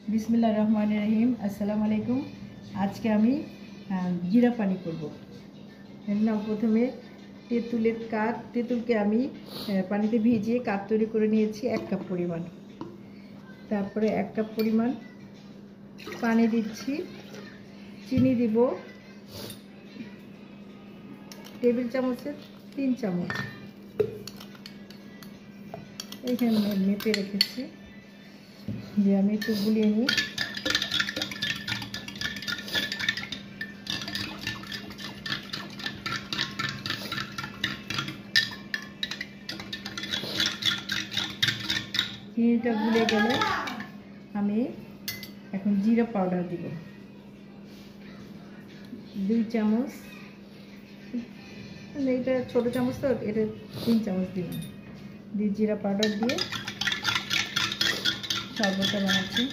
बिस्मिल्लाह रहमान रहीम अस्सलामु आलैकुम। आज के आमी जीरा पानी करब। ना प्रथमे तेतुलेर काक तेतुलके आमी पानीते भिजिए काक तैरी करे निয়েছি 1 কাপ परिमाण। तारपरे 1 কাপ परिमाण पानी दिচ্ছি, চিনি দিব टेबिल चामचের 3 চামচ। এইখানে মেপে রেখেছি যে আমি একটু গুলিয়ে নিই। চিনিটা গুলে গেলে আমি এখন জিরা পাউডার দিব 2 চামচ। এটা ছোট চামচ তো এটা 3 চামচ দিলাম। দিয়ে জিরা পাউডার দিয়ে শরবতটা বানাচ্ছি।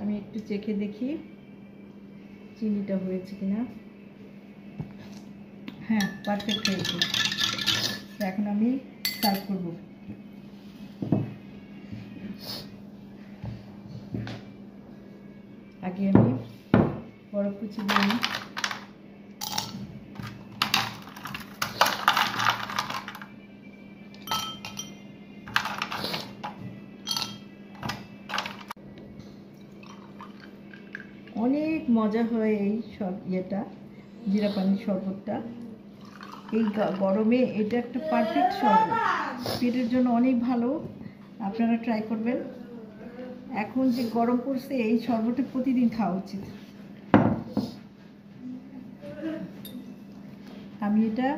আমি একটু চেখে দেখি চিনিটা হয়েছে কিনা। হ্যাঁ, পারফেক্ট হয়েছে। এখন আমি সার্ভ করব। আগে আমি বরফ কুচি দিয়ে নিই। অনেক মজা হয় এই সব ইয়েটা, জিরা পানির শরবতটা। এই গরমে এটা একটা পারফেক্ট শরবত, পেটের জন্য অনেক ভালো। আপনারা ট্রাই করবেন। এখন যে গরম পড়ছে এই শরবতটা প্রতিদিন খাওয়া উচিত। আমি এটা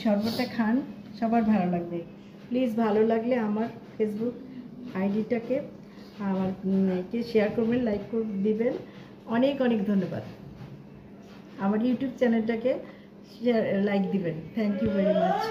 শরবতটা খান, সবার ভালো লাগবে। প্লিজ ভালো লাগলে আমার ফেসবুক আইডিটাকে আমাকে শেয়ার করবেন, লাইক করে দিবেন। অনেক অনেক ধন্যবাদ। আমার ইউটিউব চ্যানেলটাকে শেয়ার লাইক দিবেন। Thank you very much.